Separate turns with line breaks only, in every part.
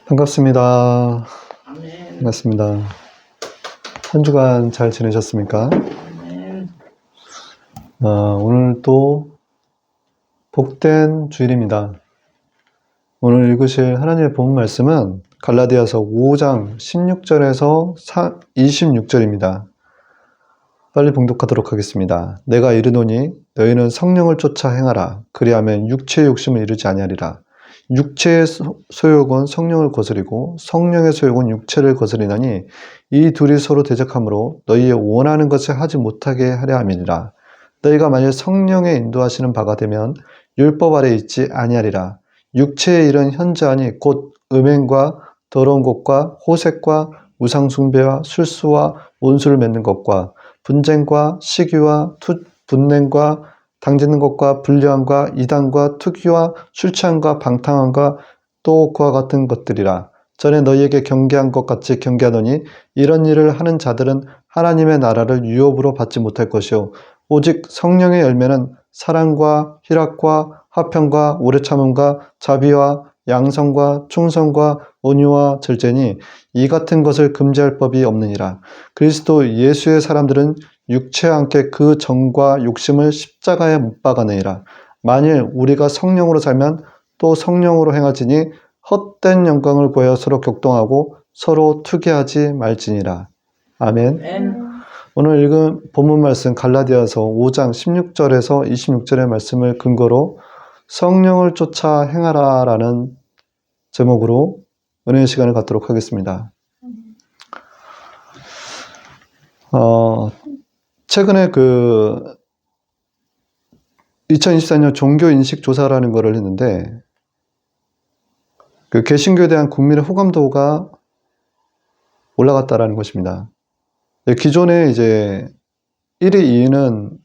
반갑습니다.
아멘.
반갑습니다. 한 주간 잘 지내셨습니까?
아멘.
오늘 또 복된 주일입니다. 오늘 읽으실 하나님의 본문 말씀은 갈라디아서 5장 16절에서 26절입니다. 빨리 봉독하도록 하겠습니다. 내가 이르노니 너희는 성령을 쫓아 행하라. 그리하면 육체의 욕심을 이루지 아니하리라. 육체의 소욕은 성령을 거스리고 성령의 소욕은 육체를 거스리나니 이 둘이 서로 대적하므로 너희의 원하는 것을 하지 못하게 하려 함이니라. 너희가 만일 성령의 인도하시는 바가 되면 율법 아래 있지 아니하리라. 육체의 일은 현저하니 곧 음행과 더러운 것과 호색과 우상숭배와 술수와 원수를 맺는 것과 분쟁과 시기와 분냄과 당짓는 것과 불량과 이단과 투기와 술 취함과 방탕함과 또 그와 같은 것들이라. 전에 너희에게 경계한 것 같이 경계하노니 이런 일을 하는 자들은 하나님의 나라를 유업으로 받지 못할 것이요 오직 성령의 열매는 사랑과 희락과 화평과 오래 참음과 자비와 양성과 충성과 온유와 절제니 이 같은 것을 금지할 법이 없느니라. 그리스도 예수의 사람들은 육체와 함께 그 정과 욕심을 십자가에 못 박아내리라. 만일 우리가 성령으로 살면 또 성령으로 행하지니 헛된 영광을 구하여 서로 격동하고 서로 투기하지 말지니라. 아멘.
아멘.
오늘 읽은 본문 말씀 갈라디아서 5장 16절에서 26절의 말씀을 근거로 성령을 쫓아 행하라 라는 제목으로 은혜의 시간을 갖도록 하겠습니다. 최근에 2024년 종교인식조사라는 거를 했는데 그 개신교에 대한 국민의 호감도가 올라갔다라는 것입니다. 기존에 이제 1위, 2위는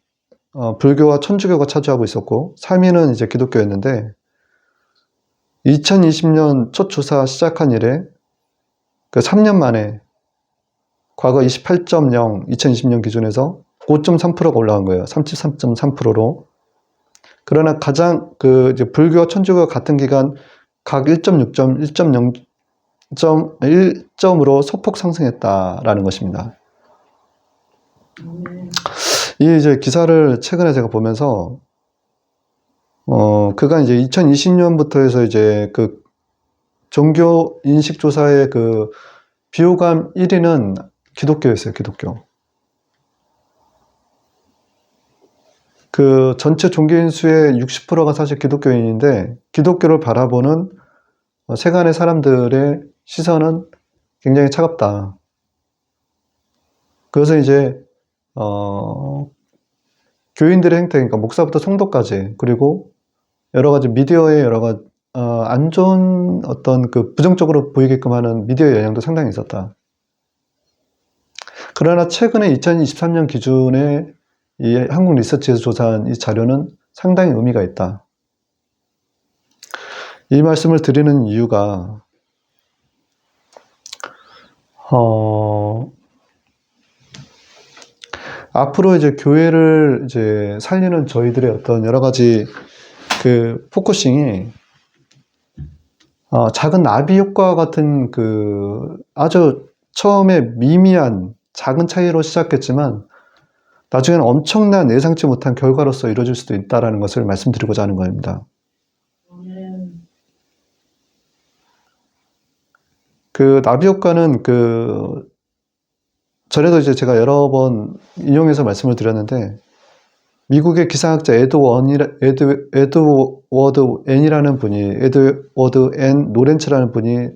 불교와 천주교가 차지하고 있었고 3위는 이제 기독교였는데 2020년 첫 조사 시작한 이래 그 3년 만에 과거 28.0 2020년 기준에서 5.3%가 올라간 거예요. 33.3%로. 그러나 가장 이제 불교와 천주교가 같은 기간 각 1.6점, 1.0.1점으로 소폭 상승했다라는 것입니다. 이 이제 기사를 최근에 제가 보면서 그간 이제 2020년부터 해서 이제 그 종교 인식 조사의 그 비호감 1위는 기독교였어요. 기독교. 그 전체 종교인 수의 60%가 사실 기독교인인데 기독교를 바라보는 세간의 사람들의 시선은 굉장히 차갑다. 그래서 이제 교인들의 행태, 그러니까 목사부터 성도까지, 그리고 여러 가지 미디어의 여러 가지 안 좋은 어떤 그 부정적으로 보이게끔 하는 미디어의 영향도 상당히 있었다. 그러나 최근에 2023년 기준에 이 한국 리서치에서 조사한 이 자료는 상당히 의미가 있다. 이 말씀을 드리는 이유가 앞으로 이제 교회를 이제 살리는 저희들의 어떤 여러 가지 그 포커싱이 작은 나비 효과 같은 그 아주 처음에 미미한 작은 차이로 시작했지만 나중에는 엄청난 예상치 못한 결과로서 이루어질 수도 있다는 것을 말씀드리고자 하는 겁니다. 그 나비 효과는 전에도 이제 제가 여러 번 인용해서 말씀을 드렸는데 미국의 기상학자 에드워드 N이라는 분이 에드워드 N 노렌츠라는 분이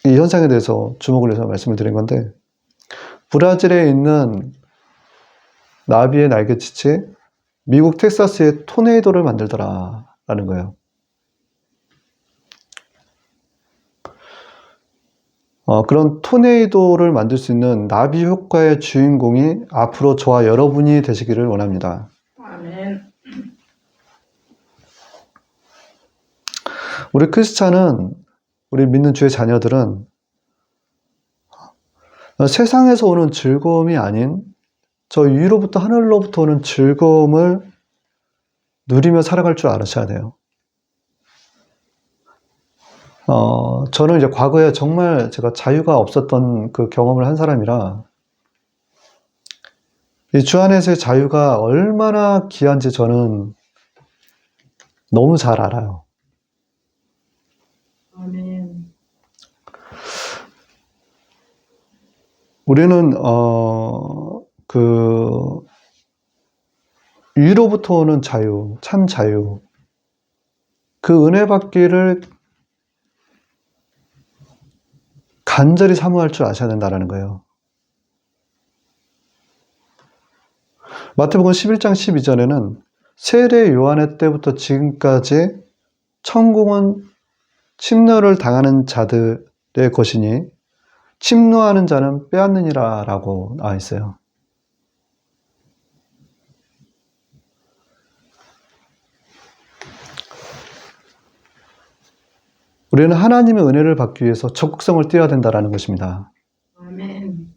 이 현상에 대해서 주목을 해서 말씀을 드린 건데 브라질에 있는 나비의 날개짓이 미국 텍사스에 토네이도를 만들더라 라는 거예요. 그런 토네이도를 만들 수 있는 나비 효과의 주인공이 앞으로 저와 여러분이 되시기를 원합니다.
아멘.
우리 크리스찬은, 우리 믿는 주의 자녀들은 세상에서 오는 즐거움이 아닌 저 위로부터 하늘로부터 오는 즐거움을 누리며 살아갈 줄 알으셔야 돼요. 저는 이제 과거에 정말 제가 자유가 없었던 그 경험을 한 사람이라 이 주 안에서의 자유가 얼마나 귀한지 저는 너무 잘 알아요.
아멘.
우리는 위로부터 오는 자유, 참 자유, 그 은혜 받기를 간절히 사모할 줄 아셔야 된다는 거예요. 마태복음 11장 12절에는 세례 요한의 때부터 지금까지 천국은 침노를 당하는 자들의 것이니 침노하는 자는 빼앗느니라 라고 나와 있어요. 우리는 하나님의 은혜를 받기 위해서 적극성을 띄어야 된다는 것입니다.
아멘.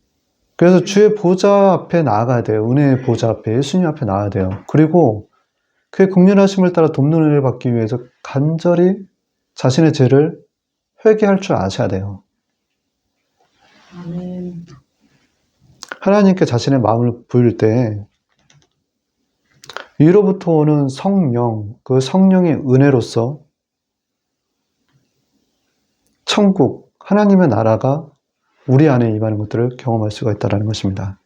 그래서 주의 보좌 앞에 나아가야 돼요. 은혜의 보좌 앞에, 예수님 앞에 나아야 돼요. 그리고 그의 국률하심을 따라 돕는 은혜를 받기 위해서 간절히 자신의 죄를 회개할 줄 아셔야 돼요.
아멘.
하나님께 자신의 마음을 보일 때 위로부터 오는 성령, 그 성령의 은혜로서 천국, 하나님의 나라가 우리 안에 임하는 것들을 경험할 수가 있다는 것입니다.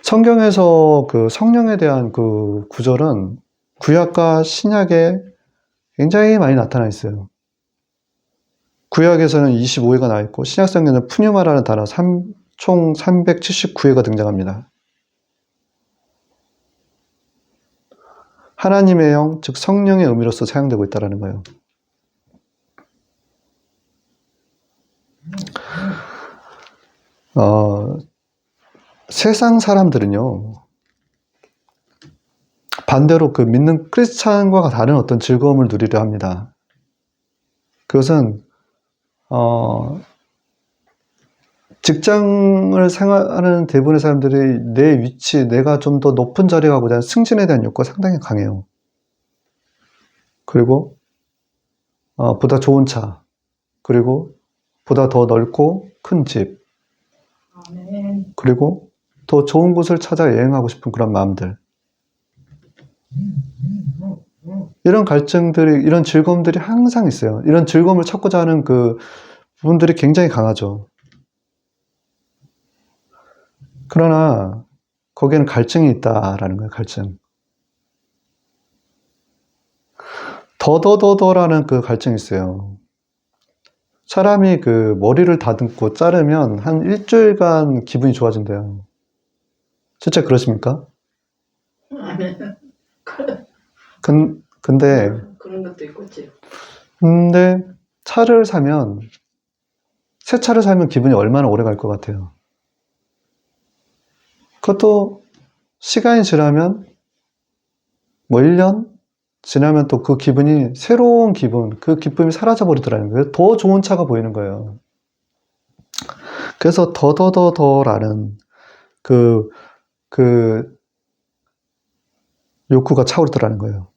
성경에서 그 성령에 대한 그 구절은 구약과 신약에 굉장히 많이 나타나 있어요. 구약에서는 25회가 나와 있고 신약 성경에는 푸뉴마라는 단어 총 379회가 등장합니다. 하나님의 영, 즉 성령의 의미로서 사용되고 있다는 거예요. 세상 사람들은요, 반대로 그 믿는 크리스찬과 다른 어떤 즐거움을 누리려 합니다. 그것은 직장을 생활하는 대부분의 사람들이 내 위치, 내가 좀 더 높은 자리에 가고자 하는 승진에 대한 욕구가 상당히 강해요. 그리고 보다 좋은 차, 그리고 보다 더 넓고 큰 집,
아멘.
그리고 더 좋은 곳을 찾아 여행하고 싶은 그런 마음들. 이런 갈증들이, 이런 즐거움들이 항상 있어요. 이런 즐거움을 찾고자 하는 그 부분들이 굉장히 강하죠. 그러나 거기에는 갈증이 있다라는 거예요. 갈증. 더더더더라는 그 갈증이 있어요. 사람이 그 머리를 다듬고 자르면 한 일주일간 기분이 좋아진대요. 실제 그러십니까?
아멘.
근데
그런 것도 있겠지.
차를 사면, 새 차를 사면 기분이 얼마나 오래 갈 것 같아요. 그것도 시간이 지나면, 1년 지나면 또 그 기분이, 새로운 기분, 그 기쁨이 사라져버리더라는 거예요. 더 좋은 차가 보이는 거예요. 그래서 더더더더라는 그 욕구가 차오르더라는 거예요.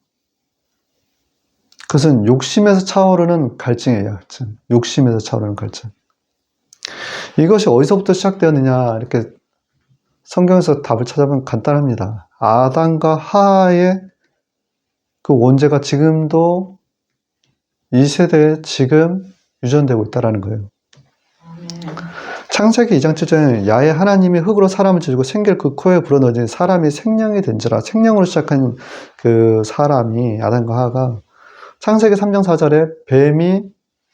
그것은 욕심에서 차오르는 갈증이에요. 갈증. 욕심에서 차오르는 갈증. 이것이 어디서부터 시작되었느냐, 이렇게 성경에서 답을 찾아보면 간단합니다. 아담과 하와의 그 원죄가 지금도 이 세대에 지금 유전되고 있다는 거예요.
아멘.
창세기 2장 7절에는 야훼 하나님이 흙으로 사람을 지으고 생기를 그 코에 불어넣으니 사람이 생명이 된지라. 생명으로 시작한 그 사람이 아담과 하와가 창세기 3장 4절에 뱀이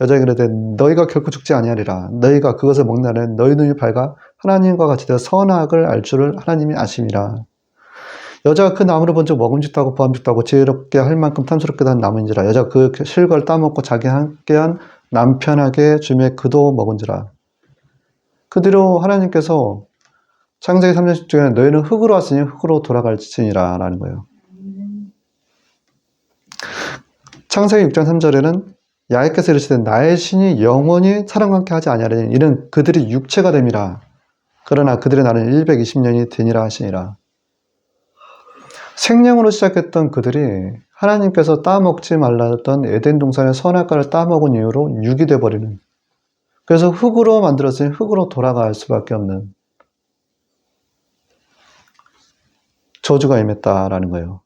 여자에게 이르되 너희가 결코 죽지 아니하리라. 너희가 그것을 먹나는 너희 눈이 밝아 하나님과 같이 되어 선악을 알 줄을 하나님이 아심이라. 여자가 그 나무를 본즉 먹음직도 하고 보암직도 하고 지혜롭게 할 만큼 탐스럽게도 한 나무인지라. 여자가 그 실과를 따먹고 자기 함께한 남편에게 주매 그도 먹은지라. 그 뒤로 하나님께서 창세기 3장 10절에 너희는 흙으로 왔으니 흙으로 돌아갈지니라 라는 거예요. 창세기 6장 3절에는 야훼께서 이르시되 나의 신이 영원히 사람과 함께 하지 아니하리니 이는 그들이 육체가 됨이라. 그러나 그들의 날은 120년이 되니라 하시니라. 생명으로 시작했던 그들이 하나님께서 따먹지 말랐던 에덴 동산의 선악과를 따먹은 이후로 육이 돼버리는, 그래서 흙으로 만들었으니 흙으로 돌아갈 수밖에 없는 저주가 임했다라는 거예요.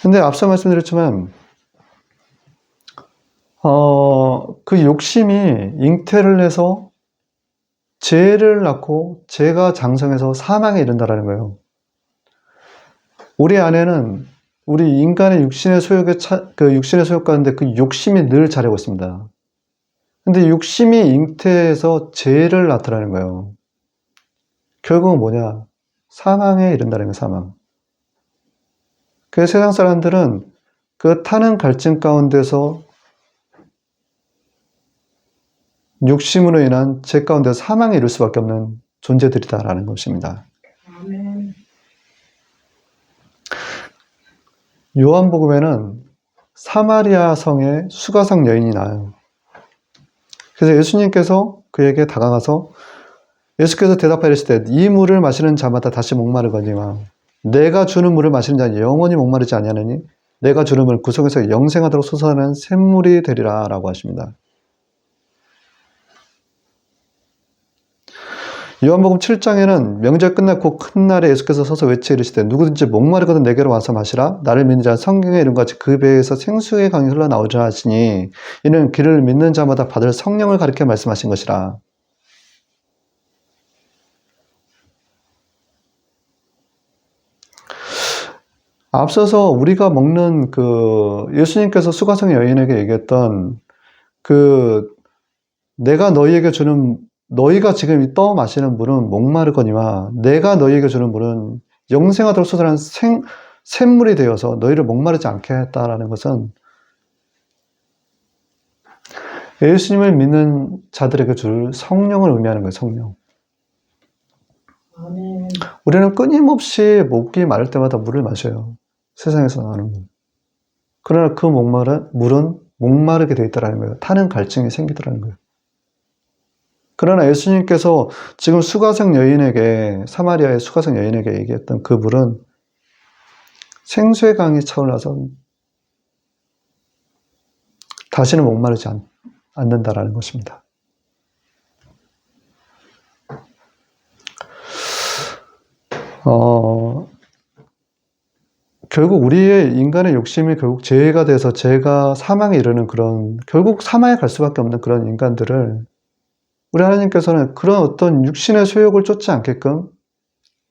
근데 앞서 말씀드렸지만 그 욕심이 잉태를 해서 죄를 낳고 죄가 장성해서 사망에 이른다라는 거예요. 우리 안에는 우리 인간의 육신의 육신의 소욕 가운데 그 욕심이 늘 자라고 있습니다. 근데 욕심이 잉태해서 죄를 낳더라는 거예요. 결국은 뭐냐? 사망에 이른다는 거예요, 사망. 그래서 세상 사람들은 그 타는 갈증 가운데서 욕심으로 인한 죄 가운데 사망에 이를 수밖에 없는 존재들이다라는 것입니다.
아멘.
요한복음에는 사마리아 성의 수가성 여인이 나와요. 그래서 예수님께서 그에게 다가가서 예수께서 대답하여 이르시되 이 물을 마시는 자마다 다시 목마르거니와 내가 주는 물을 마시는 자는 영원히 목마르지 아니하느니 내가 주는 물 그 속에서 영생하도록 솟아나는 샘물이 되리라 라고 하십니다. 요한복음 7장에는 명절 끝났고 큰 날에 예수께서 서서 외쳐 이르시되 누구든지 목마르거든 내게로 와서 마시라. 나를 믿는 자는 성경에 이른 같이 그 배에서 생수의 강이 흘러나오리라 하시니 이는 그를 믿는 자마다 받을 성령을 가리켜 말씀하신 것이라. 앞서서 우리가 먹는 그 예수님께서 수가성 여인에게 얘기했던 그 내가 너희에게 주는 너희가 지금 떠 마시는 물은 목마르거니와 내가 너희에게 주는 물은 영생하도록 솟아나는 샘물이 되어서 너희를 목마르지 않게 했다라는 것은 예수님을 믿는 자들에게 줄 성령을 의미하는 거예요. 성령.
아멘.
우리는 끊임없이 목이 마를 때마다 물을 마셔요. 세상에서 나오는 물. 그러나 그 물은 목마르게 되어 있다는 거예요. 타는 갈증이 생기더라는 거예요. 그러나 예수님께서 지금 사마리아의 수가성 여인에게 얘기했던 그 물은 생수의 강이 차올라서 다시는 목마르지 않는다라는 것입니다. 결국 우리의 인간의 욕심이 결국 죄가 돼서 죄가 사망에 이르는 결국 사망에 갈 수밖에 없는 그런 인간들을 우리 하나님께서는 그런 어떤 육신의 소욕을 쫓지 않게끔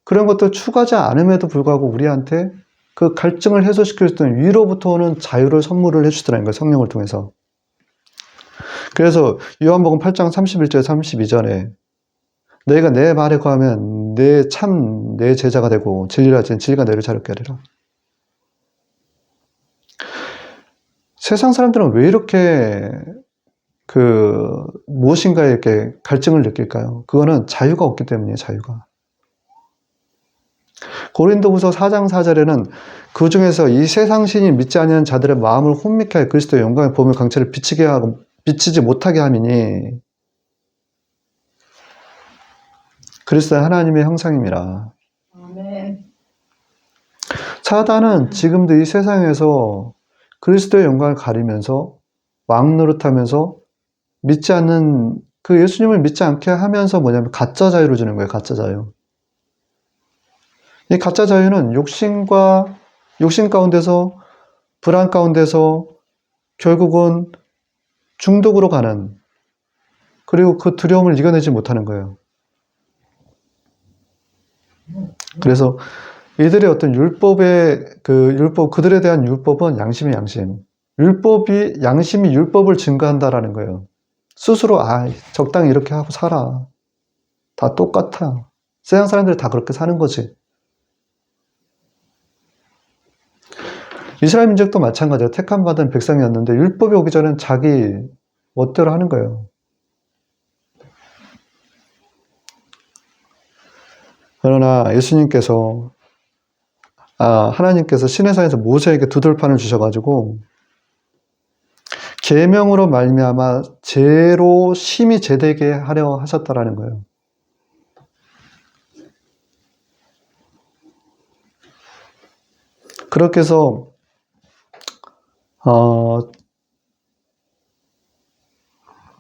그런 것들 추구하지 않음에도 불구하고 우리한테 그 갈증을 해소시킬 수 있는 위로부터 오는 자유를 선물을 해주시더라는 거예요. 성령을 통해서. 그래서 요한복음 8장 31절 32절에 너희가 내 말에 거하면 내 제자가 되고 진리를 알지니 진리가 너희를 자유롭게 하리라. 세상 사람들은 왜 이렇게 무엇인가에 이렇게 갈증을 느낄까요? 그거는 자유가 없기 때문이에요, 자유가. 고린도후서 4장 4절에는 그 중에서 이 세상 신이 믿지 아니하는 자들의 마음을 혼미케 하여 그리스도의 영광의 보물 강체를 비치지 못하게 함이니 그리스도는 하나님의 형상임이라.
아멘.
사단은 지금도 이 세상에서 그리스도의 영광을 가리면서 왕노릇하면서 믿지 않는 그 예수님을 믿지 않게 하면서 뭐냐면 가짜 자유를 주는 거예요. 가짜 자유. 이 가짜 자유는 욕심 가운데서 불안 가운데서 결국은 중독으로 가는, 그리고 그 두려움을 이겨내지 못하는 거예요. 그래서 이들의 어떤 그들에 대한 율법은 양심의 양심. 양심이 율법을 증거한다라는 거예요. 스스로, 적당히 이렇게 하고 살아. 다 똑같아. 세상 사람들이 다 그렇게 사는 거지. 이스라엘 민족도 마찬가지예요. 택함받은 백성이었는데 율법이 오기 전엔 자기 멋대로 하는 거예요. 그러나 하나님께서 시내산에서 모세에게 두들판을 주셔가지고 계명으로 말미암아 죄로 심히 제되게 하려 하셨다라는 거예요. 그렇게 해서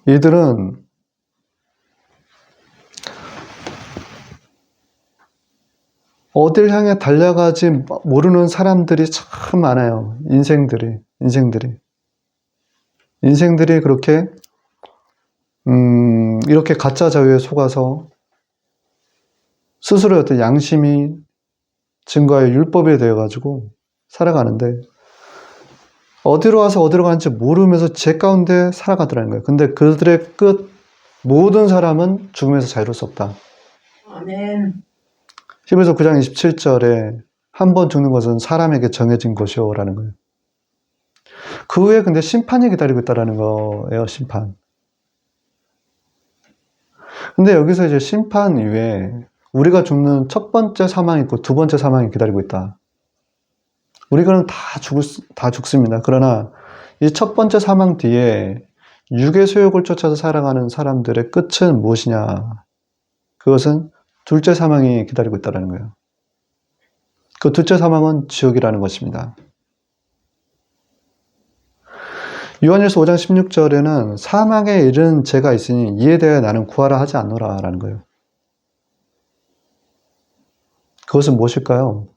이들은 어딜 향해 달려가지 모르는 사람들이 참 많아요. 인생들이 그렇게 이렇게 가짜 자유에 속아서 스스로의 어떤 양심이 증거의 율법이 되어가지고 살아가는데, 어디로 와서 어디로 가는지 모르면서 제 가운데 살아가더라는 거예요. 근데 그들의 끝, 모든 사람은 죽음에서 자유로울 수 없다.
아멘.
히브리서 9장 27절에 한 번 죽는 것은 사람에게 정해진 것이요 라는 거예요. 그 후에 근데 심판이 기다리고 있다는 거예요. 심판. 근데 여기서 이제 심판 이후에 우리가 죽는 첫 번째 사망이 있고 두 번째 사망이 기다리고 있다. 우리가 다 죽습니다. 그러나 이 첫 번째 사망 뒤에 육의 소욕을 쫓아서 살아가는 사람들의 끝은 무엇이냐? 그것은 둘째 사망이 기다리고 있다는 거예요. 그 둘째 사망은 지옥이라는 것입니다. 요한일서 5장 16절에는 사망에 이른 죄가 있으니 이에 대하여 나는 구하라 하지 않노라 라는 거예요. 그것은 무엇일까요?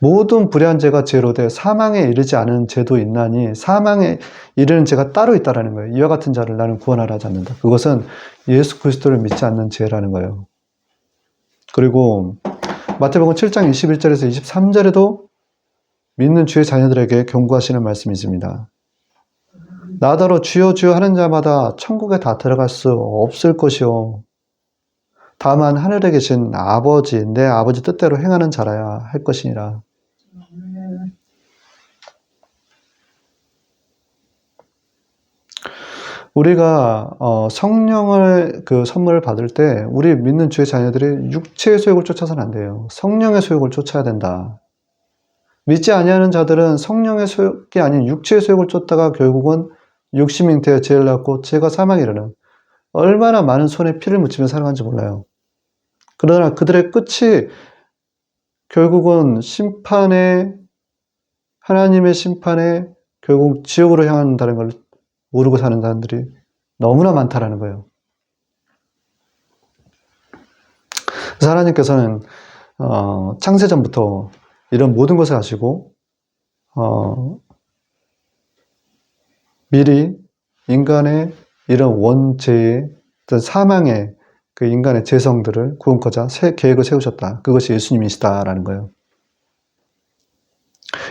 모든 불의한 죄가 죄로 돼 사망에 이르지 않은 죄도 있나니 사망에 이르는 죄가 따로 있다는 거예요. 이와 같은 자를 나는 구원하라 하지 않는다. 그것은 예수 그리스도를 믿지 않는 죄라는 거예요. 그리고 마태복음 7장 21절에서 23절에도 믿는 주의 자녀들에게 경고하시는 말씀이 있습니다. 나더러 주여 주여 하는 자마다 천국에 다 들어갈 수 없을 것이요 다만 하늘에 계신 아버지 내 아버지 뜻대로 행하는 자라야 할 것이니라. 우리가 성령을 선물을 받을 때 우리 믿는 주의 자녀들이 육체의 소욕을 쫓아서는 안 돼요. 성령의 소욕을 쫓아야 된다. 믿지 아니하는 자들은 성령의 소욕이 아닌 육체의 소욕을 쫓다가 결국은 욕심이 잉태해 죄를 낳고 죄가 사망에 이르는, 얼마나 많은 손에 피를 묻히며 살아가는지 몰라요. 그러나 그들의 끝이 결국은 하나님의 심판에 결국 지옥으로 향한다는 걸 모르고 사는 사람들이 너무나 많다라는 거예요. 그래서 하나님께서는 창세전부터 이런 모든 것을 아시고 미리 인간의 이런 원죄의 사망의 그 인간의 죄성들을 구원코자 계획을 세우셨다. 그것이 예수님이시다라는 거예요.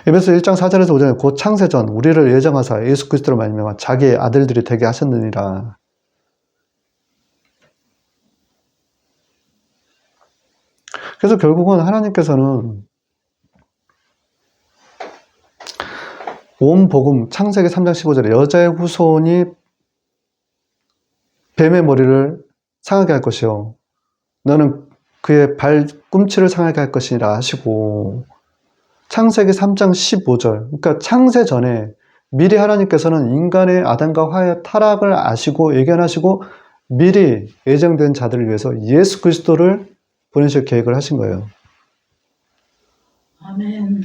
에베소 1장 4절에서 5절에 곧 창세전 우리를 예정하사 예수 그리스도로 말미암아 자기의 아들들이 되게 하셨느니라. 그래서 결국은 하나님께서는 온 복음 창세기 3장 15절에 여자의 후손이 뱀의 머리를 상하게 할 것이요 너는 그의 발꿈치를 상하게 할 것이라 하시고, 창세기 3장 15절 그러니까 창세 전에 미리 하나님께서는 인간의 아담과 하와의 타락을 아시고 예견하시고 미리 예정된 자들을 위해서 예수 그리스도를 보내실 계획을 하신 거예요.
아멘.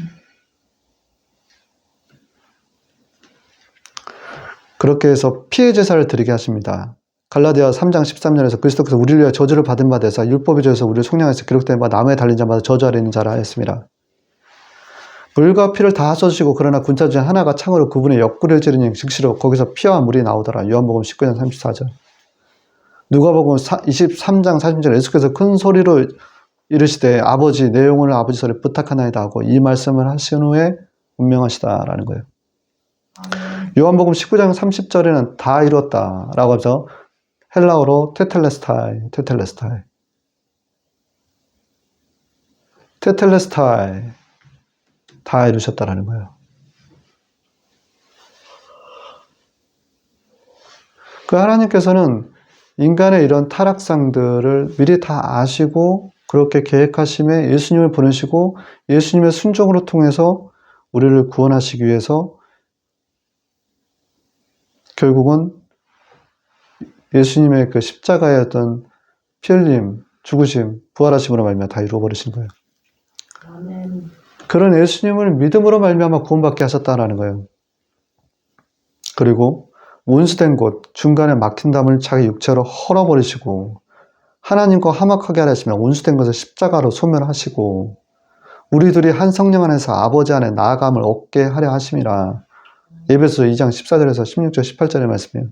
그렇게 해서 피해 제사를 드리게 하십니다. 갈라디아 3장 13절에서 그리스도께서 우리를 위하여 저주를 받은 바 되사 율법의 죄에서 우리를 속량하여서 기록된 바 나무에 달린 자마다 저주 아래 있는 자라 하였습니다. 물과 피를 다 쏟으시고 그러나 군사 중에 하나가 창으로 그분의 옆구리를 찌르니 즉시로 거기서 피와 물이 나오더라. 요한복음 19장 34절. 누가복음 23장 40절 예수께서 큰 소리로 이르시되 아버지 내 영혼을 아버지 손에 부탁하나이다 하고 이 말씀을 하신 후에 운명하시다라는 거예요. 요한복음 19장 30절에는 다 이뤘다라고 하죠. 헬라어로 테텔레스타이 다 이루셨다라는 거예요. 그 하나님께서는 인간의 이런 타락상들을 미리 다 아시고 그렇게 계획하심에 예수님을 보내시고 예수님의 순종으로 통해서 우리를 구원하시기 위해서 결국은 예수님의 그 십자가의 어떤 피 흘림, 죽으심, 부활하심으로 말미암아 다 이루어버리신 거예요.
아멘.
그런 예수님을 믿음으로 말미암아 구원받게 하셨다라는 거예요. 그리고 원수된 곳, 중간에 막힌 담을 자기 육체로 헐어버리시고 하나님과 화목하게 하시며 원수된 것을 십자가로 소멸하시고 우리들이 한 성령 안에서 아버지 안에 나아감을 얻게 하려 하심이라. 에베소서 2장 14절에서 16절 18절의 말씀이에요.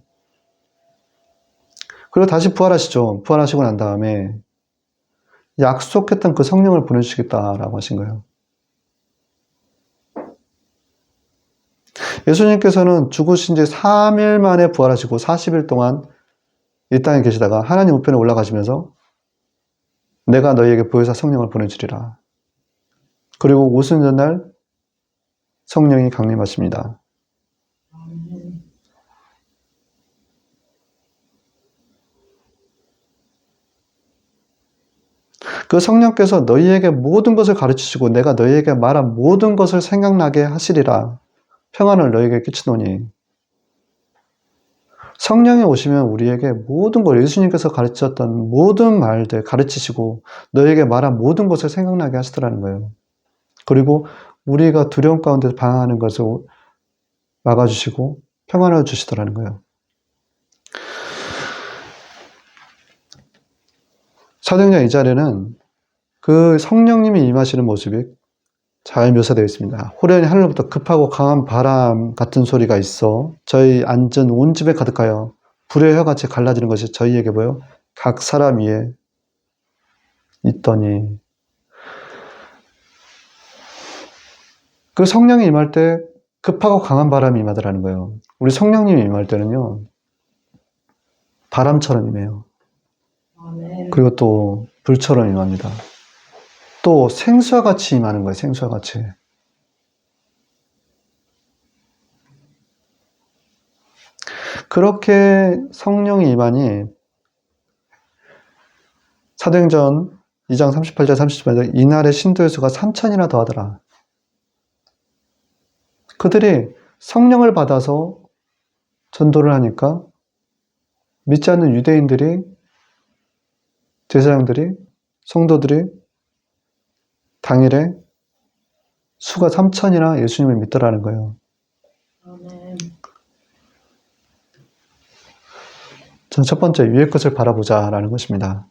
그리고 다시 부활하시죠. 부활하시고 난 다음에 약속했던 그 성령을 보내주시겠다라고 하신 거예요. 예수님께서는 죽으신 지 3일 만에 부활하시고 40일 동안 이 땅에 계시다가 하나님 우편에 올라가시면서 내가 너희에게 보혜사 성령을 보내주리라. 그리고 오순절날 성령이 강림하십니다.
아멘.
그 성령께서 너희에게 모든 것을 가르치시고 내가 너희에게 말한 모든 것을 생각나게 하시리라. 평안을 너희에게 끼치노니. 성령이 오시면 우리에게 모든 걸 예수님께서 가르치셨던 모든 말들 가르치시고 너희에게 말한 모든 것을 생각나게 하시더라는 거예요. 그리고 우리가 두려움 가운데 방황하는 것을 막아주시고 평안을 주시더라는 거예요. 사도행전 2절에는 그 성령님이 임하시는 모습이 잘 묘사되어 있습니다. 호련히 하늘로부터 급하고 강한 바람 같은 소리가 있어 저희 앉은 온 집에 가득하여 불의 혀같이 갈라지는 것이 저희에게 보여 각 사람 위에 있더니. 그 성령이 임할 때 급하고 강한 바람이 임하더라는 거예요. 우리 성령님이 임할 때는요, 바람처럼 임해요.
아멘.
그리고 또 불처럼 임합니다. 또 생수와 같이 임하는 거예요. 생수와 같이. 그렇게 성령이 임하니 사도행전 2장 38절 30절에 이날의 신도의 수가 3,000이나 더하더라. 그들이 성령을 받아서 전도를 하니까 믿지 않는 유대인들이, 제사장들이, 성도들이 당일에 수가 3,000이나 예수님을 믿더라는 거예요.
아멘.
전 첫 번째, 위의 것을 바라보자라는 것입니다.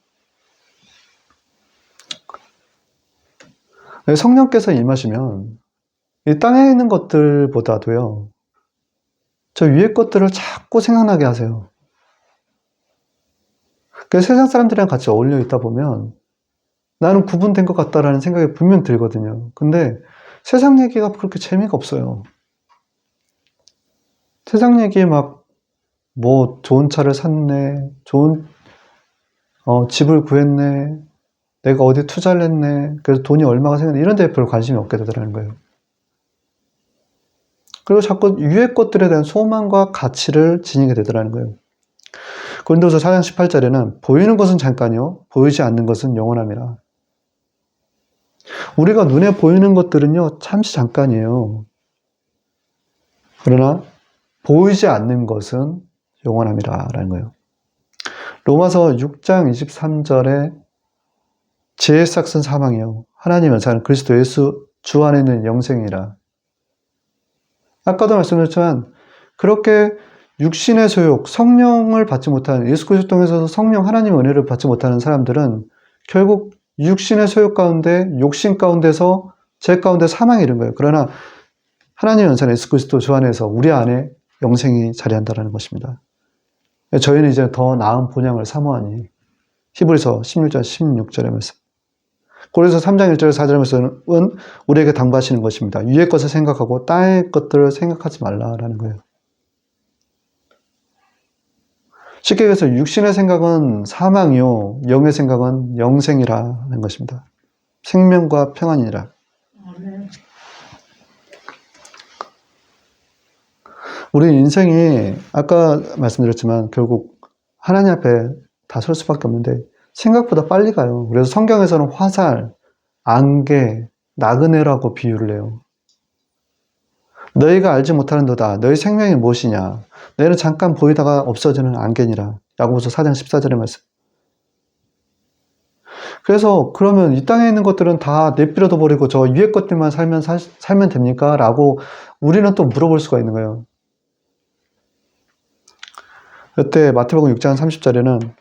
성령께서 임하시면 이 땅에 있는 것들보다도요, 저 위의 것들을 자꾸 생각나게 하세요. 세상 사람들이랑 같이 어울려 있다 보면 나는 구분된 것 같다라는 생각이 분명 들거든요. 근데 세상 얘기가 그렇게 재미가 없어요. 세상 얘기에 막 뭐 좋은 차를 샀네, 좋은 집을 구했네, 내가 어디 투자를 했네, 그래서 돈이 얼마가 생겼네, 이런 데에 별 관심이 없게 되더라는 거예요. 그리고 자꾸 위의 것들에 대한 소망과 가치를 지니게 되더라는 거예요. 고린도서 4장 18절에는 보이는 것은 잠깐이요 보이지 않는 것은 영원함이라. 우리가 눈에 보이는 것들은요 잠시 잠깐이에요. 그러나 보이지 않는 것은 영원함이라 라는 거예요. 로마서 6장 23절에 지혜의 싹은 사망이요 하나님 연사는 그리스도 예수 주 안에 있는 영생이라. 아까도 말씀드렸지만 그렇게 육신의 소욕, 성령을 받지 못하는, 예수 그리스도 통해서 성령 하나님의 은혜를 받지 못하는 사람들은 결국 육신의 소욕 가운데, 욕심 가운데서, 죄 가운데 사망이 이른 거예요. 그러나 하나님의 연사는 예수 그리스도 주 안에서 우리 안에 영생이 자리한다는 것입니다. 저희는 이제 더 나은 본향을 사모하니. 히브리서 16절 16절의 말씀. 고린도서 3장 1절 4절의 말씀은 우리에게 당부하시는 것입니다. 위의 것을 생각하고 땅의 것들을 생각하지 말라라는 거예요. 쉽게 얘기해서 육신의 생각은 사망이요 영의 생각은 영생이라는 것입니다. 생명과 평안이라.
아멘.
우리 인생이 아까 말씀드렸지만 결국 하나님 앞에 다 설 수밖에 없는데 생각보다 빨리 가요. 그래서 성경에서는 화살, 안개, 나그네라고 비유를 해요. 너희가 알지 못하는도다. 너희 생명이 무엇이냐. 너희는 잠깐 보이다가 없어지는 안개니라. 야고보서 4장 14절의 말씀. 그래서 그러면 이 땅에 있는 것들은 다 내버려둬 버리고 저 위에 것들만 살면 됩니까? 라고 우리는 또 물어볼 수가 있는 거예요. 이때 마태복음 6장 30절에는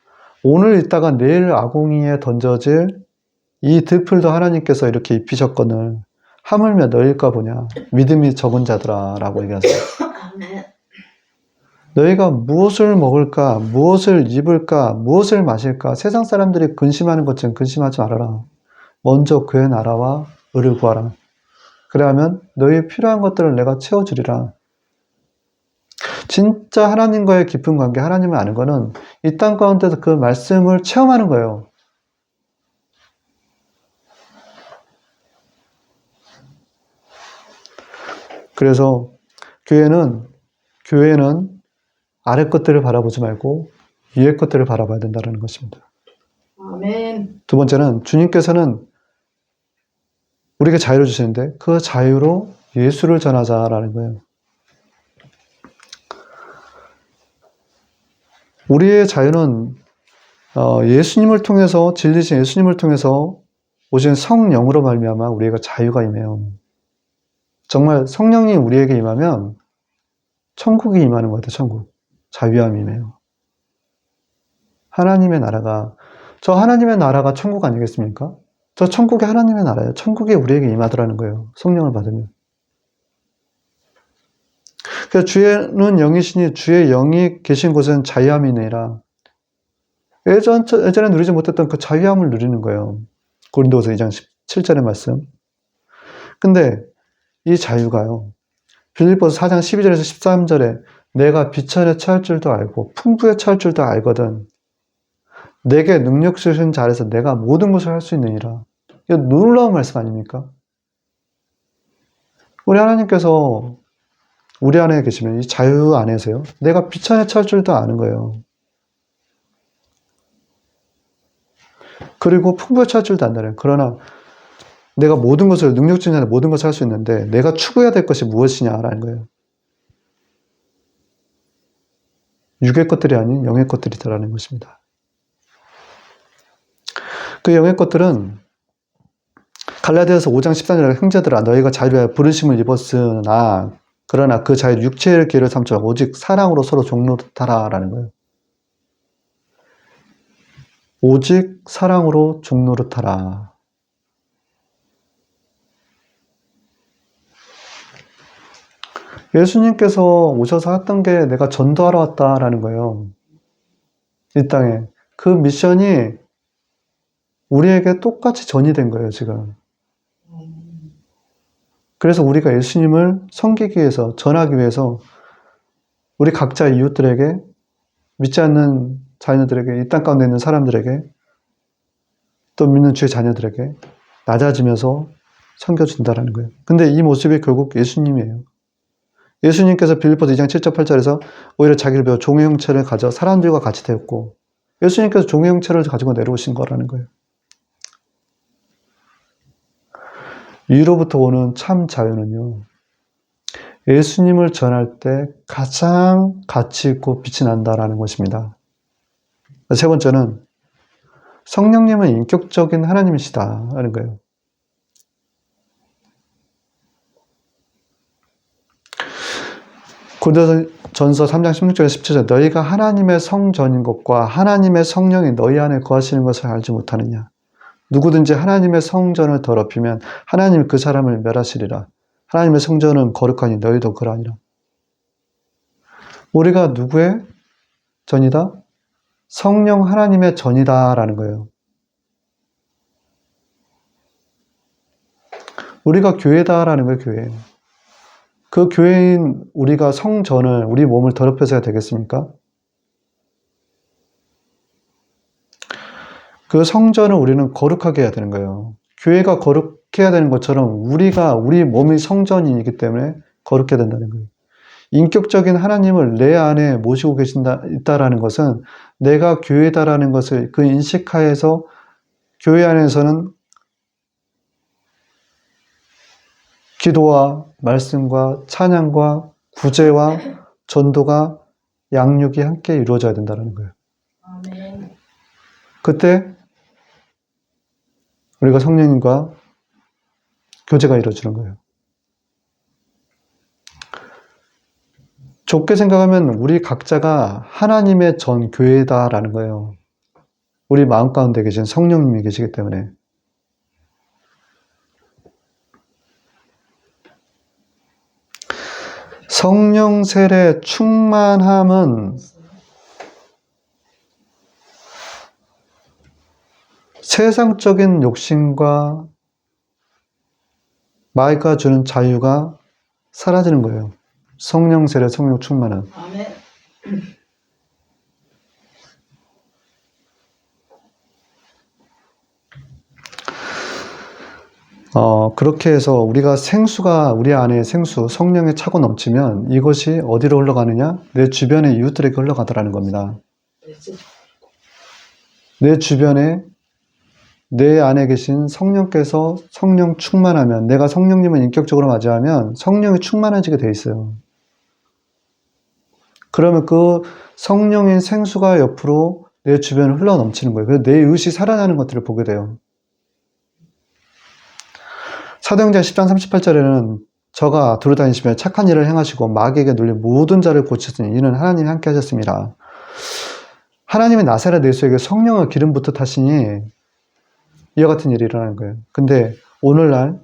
오늘 있다가 내일 아궁이에 던져질 이 들풀도 하나님께서 이렇게 입히셨거늘 하물며 너희일까 보냐 믿음이 적은 자들아 라고 얘기하세요.
아멘.
너희가 무엇을 먹을까 무엇을 입을까 무엇을 마실까 세상 사람들이 근심하는 것처럼 근심하지 말아라. 먼저 그의 나라와 의를 구하라. 그래야면 너희 필요한 것들을 내가 채워주리라. 진짜 하나님과의 깊은 관계, 하나님을 아는 거는 이 땅 가운데서 그 말씀을 체험하는 거예요. 그래서 교회는 아래 것들을 바라보지 말고 위에 것들을 바라봐야 된다는 것입니다.
아멘.
두 번째는 주님께서는 우리에게 자유를 주시는데 그 자유로 예수를 전하자라는 거예요. 우리의 자유는 예수님을 통해서 진리신 예수님을 통해서 오신 성령으로 말미암아 우리에게 자유가 임해요. 정말 성령이 우리에게 임하면 천국이 임하는 것 같아요. 천국. 자유함이 임해요. 하나님의 나라가 천국 아니겠습니까? 저 천국이 하나님의 나라예요. 천국이 우리에게 임하더라는 거예요. 성령을 받으면. 그래서 주는 영이시니 주의 영이 계신 곳은 자유함이 있느니라. 예전에 누리지 못했던 그 자유함을 누리는 거예요. 고린도후서 2장 17절의 말씀. 근데 이 자유가요. 빌립보서 4장 12절에서 13절에 내가 비천에 처할 줄도 알고 풍부에 처할 줄도 알거든. 내게 능력 주신 자 아래서 내가 모든 것을 할 수 있느니라. 이거 놀라운 말씀 아닙니까? 우리 하나님께서 우리 안에 계시면 이 자유 안에서요. 내가 비천에 처할 줄도 아는 거예요. 그리고 풍부에 처할 줄도 안다는 거예요. 그러나 내가 모든 것을 능력 주신 자는 모든 것을 할 수 있는데 내가 추구해야 될 것이 무엇이냐라는 거예요. 육의 것들이 아닌 영의 것들이다라는 것입니다. 그 영의 것들은 갈라디아서 5장 13절에 형제들아 너희가 자유하여 부르심을 입었으나 그러나 그 자유 육체의 기회를 삼지 말고 오직 사랑으로 서로 종노릇하라라는 거예요. 오직 사랑으로 종노릇하라. 예수님께서 오셔서 했던 게 내가 전도하러 왔다라는 거예요. 이 땅에. 그 미션이 우리에게 똑같이 전이된 거예요, 지금. 그래서 우리가 예수님을 섬기기 위해서, 전하기 위해서 우리 각자 이웃들에게, 믿지 않는 자녀들에게, 이 땅 가운데 있는 사람들에게, 또 믿는 주의 자녀들에게 낮아지면서 섬겨준다라는 거예요. 근데 이 모습이 결국 예수님이에요. 예수님께서 빌립보서 2장 7절 8절에서 오히려 자기를 배워 종의 형체를 가져 사람들과 같이 되었고 예수님께서 종의 형체를 가지고 내려오신 거라는 거예요. 위로부터 오는 참 자유는요. 예수님을 전할 때 가장 가치 있고 빛이 난다라는 것입니다. 세 번째는 성령님은 인격적인 하나님이시다라는 거예요. 고린도전서 3장 16절에 17절 너희가 하나님의 성전인 것과 하나님의 성령이 너희 안에 거하시는 것을 알지 못하느냐. 누구든지 하나님의 성전을 더럽히면 하나님이 그 사람을 멸하시리라. 하나님의 성전은 거룩하니 너희도 그러하니라. 우리가 누구의 전이다? 성령 하나님의 전이다라는 거예요. 우리가 교회다라는 거예요, 교회. 그 교회인 우리가 성전을, 우리 몸을 더럽혀서야 되겠습니까? 그 성전을 우리는 거룩하게 해야 되는 거예요. 교회가 거룩해야 되는 것처럼 우리 몸이 성전이기 때문에 거룩해야 된다는 거예요. 인격적인 하나님을 내 안에 모시고 있다라는 것은 내가 교회다라는 것을 그 인식하에서 교회 안에서는 기도와 말씀과 찬양과 구제와 전도가 양육이 함께 이루어져야 된다는 거예요.
아멘.
그때 우리가 성령님과 교제가 이루어지는 거예요. 좁게 생각하면 우리 각자가 하나님의 전 교회다라는 거예요. 우리 마음 가운데 계신 성령님이 계시기 때문에. 성령 세례 충만함은 세상적인 욕심과 마귀가 주는 자유가 사라지는 거예요. 성령 세례, 성령 충만함.
아멘.
그렇게 해서 우리가 우리 안에 생수, 성령에 차고 넘치면 이것이 어디로 흘러가느냐? 내 주변의 이웃들에게 흘러가더라는 겁니다. 내 주변에 내 안에 계신 성령께서 성령 충만하면, 내가 성령님을 인격적으로 맞이하면 성령이 충만해지게 돼 있어요. 그러면 그 성령인 생수가 옆으로 내 주변을 흘러 넘치는 거예요. 그래서 내 이웃이 살아나는 것들을 보게 돼요. 사도행전 10장 38절에는 저가 두루다니시며 착한 일을 행하시고 마귀에게 눌린 모든 자를 고치시니 이는 하나님이 함께 하셨습니다. 하나님이 나사렛 예수에게 성령을 기름 붓듯 하시니 이와 같은 일이 일어나는 거예요. 근데 오늘날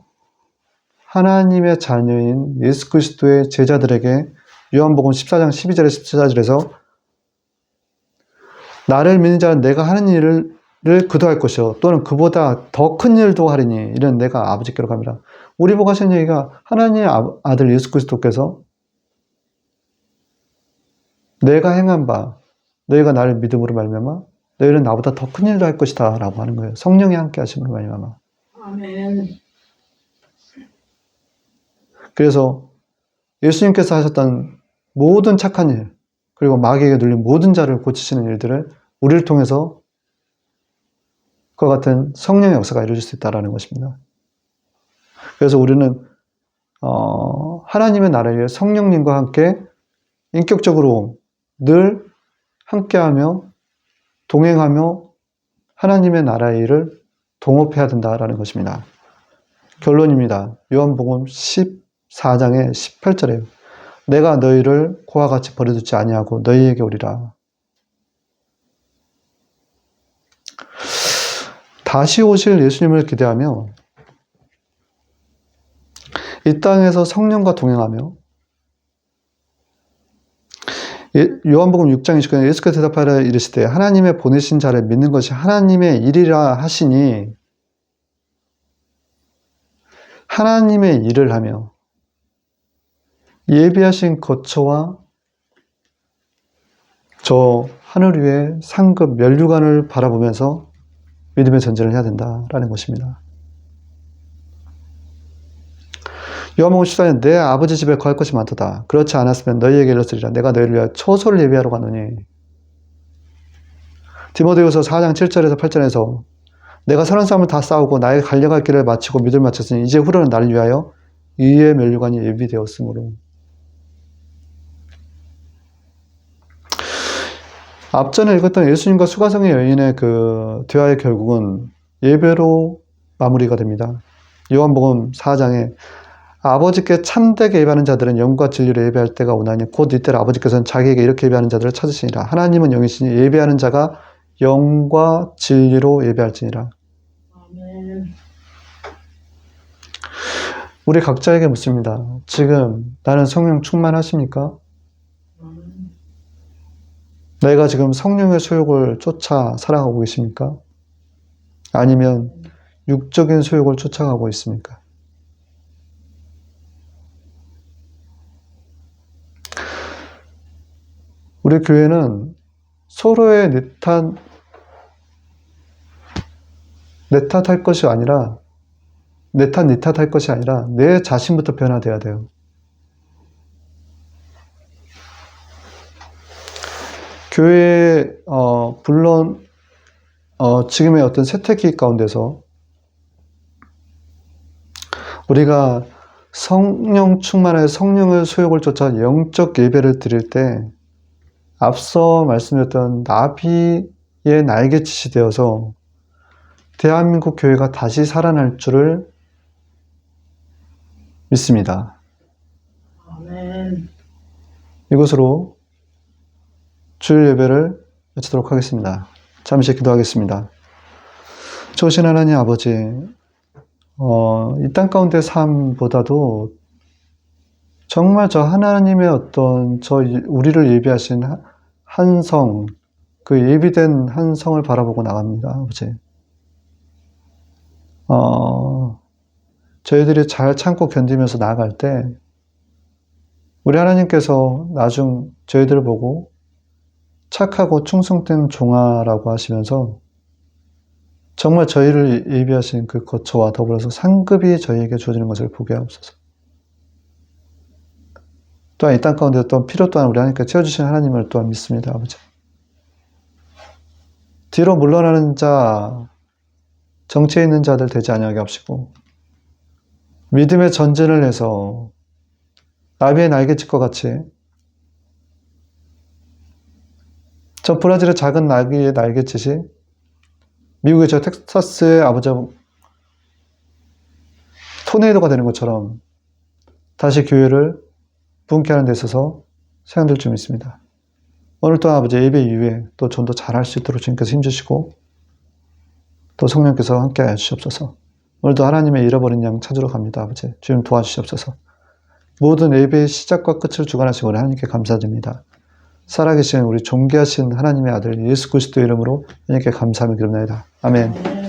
하나님의 자녀인 예수 그리스도의 제자들에게 요한복음 14장 12절에 14절에서 나를 믿는 자는 내가 하는 일을 그도 할 것이요 또는 그보다 더 큰 일도 하리니 이는 내가 아버지께로 갑니다. 우리 보고 하시는 얘기가 하나님의 아들 예수 그리스도께서 내가 행한 바 너희가 나를 믿음으로 말미암아 너희는 나보다 더 큰 일도 할 것이다 라고 하는 거예요. 성령이 함께 하심으로 말미암아.
아멘.
그래서 예수님께서 하셨던 모든 착한 일 그리고 마귀에게 눌린 모든 자를 고치시는 일들을 우리를 통해서 그와 같은 성령의 역사가 이루어질 수 있다는 것입니다. 그래서 우리는 하나님의 나라에 성령님과 함께 인격적으로 늘 함께하며 동행하며 하나님의 나라의 일을 동업해야 된다라는 것입니다. 결론입니다. 요한복음 14장의 18절에요. 내가 너희를 고와 같이 버려두지 아니하고 너희에게 오리라. 다시 오실 예수님을 기대하며 이 땅에서 성령과 동행하며 요한복음 6장 29절에 예수께서 대답하여 이르시되 하나님의 보내신 자를 믿는 것이 하나님의 일이라 하시니 하나님의 일을 하며 예비하신 거처와 저 하늘 위의 상급 면류관을 바라보면서 믿음의 전쟁을 해야 된다라는 것입니다. 요한복음 14장 내 아버지 집에 거할 것이 많도다. 그렇지 않았으면 너희에게 이르시리라. 내가 너희를 위하여 초소를 예비하러 가노니. 디모데후서 4장 7절에서 8절에서 내가 선한 싸움을 다 싸우고 나의 달려갈 길을 마치고 믿음을 마쳤으니 이제 후로는 나를 위하여 의의 면류관이 예비되었으므로. 앞전에 읽었던 예수님과 수가성의 여인의 그 대화의 결국은 예배로 마무리가 됩니다. 요한복음 4장에 아버지께 참되게 예배하는 자들은 영과 진리로 예배할 때가 오나니 곧 이때를 아버지께서는 자기에게 이렇게 예배하는 자들을 찾으시니라. 하나님은 영이시니 예배하는 자가 영과 진리로 예배할지니라.
아멘.
우리 각자에게 묻습니다. 지금 나는 성령 충만하십니까? 내가 지금 성령의 소욕을 쫓아 살아가고 계십니까? 아니면 육적인 소욕을 쫓아가고 있습니까? 우리 교회는 서로의 내 탓할 것이 아니라 내 탓, 네 탓할 것이 아니라 내 자신부터 변화돼야 돼요. 교회에 물론 지금의 어떤 세태기 가운데서 우리가 성령 충만하여 성령의 소욕을 쫓아 영적 예배를 드릴 때 앞서 말씀드렸던 나비의 날갯짓이 되어서 대한민국 교회가 다시 살아날 줄을 믿습니다.
아멘.
이것으로 주일 예배를 마치도록 하겠습니다. 잠시 기도하겠습니다. 좋으신 하나님 아버지, 이 땅 가운데 삶보다도 정말 저 하나님의 어떤 우리를 예비하신 한 성, 그 예비된 한 성을 바라보고 나갑니다, 아버지. 저희들이 잘 참고 견디면서 나아갈 때, 우리 하나님께서 나중 저희들을 보고 착하고 충성된 종아라고 하시면서 정말 저희를 예비하신 그 거처와 더불어서 상급이 저희에게 주어지는 것을 보게 하옵소서. 또한 이 땅 가운데 어떤 필요 또한 우리 하나님께 채워주신 하나님을 또한 믿습니다, 아버지. 뒤로 물러나는 자, 정체에 있는 자들 되지 아니하게 하시고 믿음의 전진을 해서 나비의 날개짓과 같이 저 브라질의 작은 나비의 날개짓이 미국의 저 텍사스의 아버지 토네이도가 되는 것처럼 다시 교회를 부흥케 하는 데 있어서 사용될 줄 믿습니다. 오늘 또한 아버지 예배 이후에 또 좀 더 잘할 수 있도록 주님께서 힘주시고 또 성령께서 함께 하여 주시옵소서. 오늘도 하나님의 잃어버린 양 찾으러 갑니다. 아버지 주님 도와주시옵소서. 모든 예배의 시작과 끝을 주관하시고 우리 하나님께 감사드립니다. 살아계신 우리 존귀하신 하나님의 아들 예수 그리스도 이름으로 하나님께 감사하며 기도합니다. 아멘.